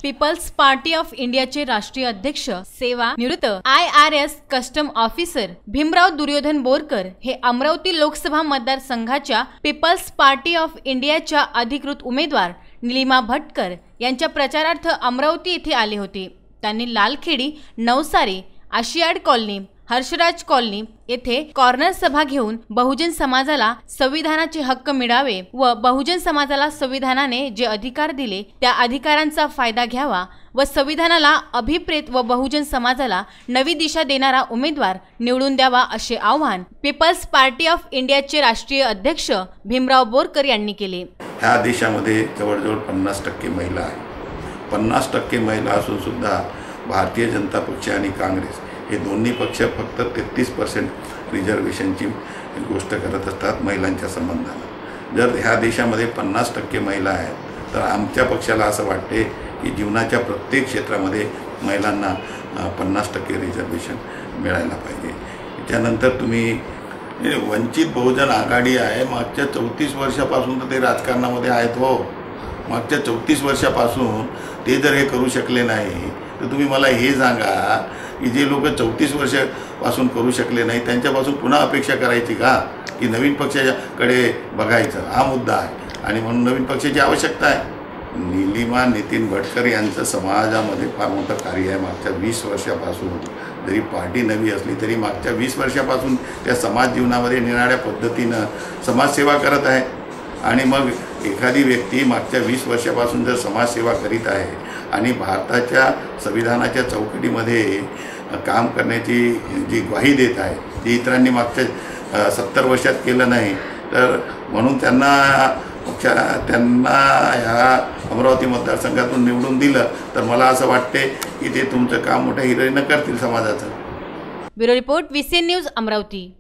People's party of इंडियाचे राष्ट्रीय अध्यक्ष सेवा निवृत्त IRS custom officer Bhimrao Duryodhan Borkar हे अमरावती लोकसभा मतदारसंघाच्या पीपल्स पार्टी ऑफ इंडियाच्या अधिकृत उमेदवार निलिमा भटकर यांच्या प्रचारार्थ अमरावती येथे आले होते। त्यांनी लालखेडी, नवसारी, आशियाड कॉलनी, हर्षराज कॉलनी येथे कॉर्नर सभा घेऊन बहुजन समाजाला संविधानाचे हक्क मिळावे व बहुजन समाजाला संविधानाने जे अधिकार दिले त्या अधिकारांचा फायदा घ्यावा व संविधानाला अभिप्रेत व बहुजन समाजाला नवी दिशा देणारा उमेदवार निवडून द्यावा असे आवाहन पीपल्स पार्टी ऑफ इंडियाचे राष्ट्रीय अध्यक्ष भीमराव बोरकर यांनी केले। ह्या देशामध्ये जवळजवळ 50% महिला आहेत। 50% महिला असून सुद्धा भारतीय जनता पक्ष आणि काँग्रेस हे दोन्ही पक्ष फक्त 33% रिझर्वेशनची गोष्ट करत असतात महिलांच्या संबंधाने। जर ह्या देशामध्ये 50% महिला आहेत तर आमच्या पक्षाला असं वाटते की जीवनाच्या प्रत्येक क्षेत्रामध्ये महिलांना 50% रिझर्वेशन मिळायला पाहिजे। त्यानंतर तुम्ही वंचित बहुजन आघाडी आहे, मागच्या 34 वर्षापासून तर ते राजकारणामध्ये आहेत। हो, मागच्या 34 वर्षापासून ते जर हे करू शकले नाही तर तुम्ही मला हे सांगा की जे लोक 34 वर्षापासून करू शकले नाही त्यांच्यापासून पुन्हा अपेक्षा करायची का की नवीन पक्षाकडे बघायचं? हा मुद्दा आहे आणि म्हणून नवीन पक्षाची आवश्यकता आहे। निलिमा नितीन भटकर यांचं समाजामध्ये फार मोठं कार्य आहे। मागच्या 20 वर्षापासून जरी पार्टी नवी असली तरी मागच्या 20 वर्षापासून त्या समाज जीवनामध्ये निराळ्या पद्धतीनं समाजसेवा करत आहे। आणि मग एखादी व्यक्ती मागच्या 20 वर्षापासून जर समाजसेवा करीत आहे आणि भारताच्या संविधानाच्या चौकटीमध्ये काम करण्याची जी ग्वाही देत आहे ती इतरांनी मागच्या 70 वर्षात केलं नाही, तर म्हणून त्यांना ह्या अमरावती मतदारसंघातून निवडून दिलं तर मला असं वाटते की ते तुमचं काम मोठ्या हिरीनं करतील समाजाचं। Bureau report VCN news Amravati.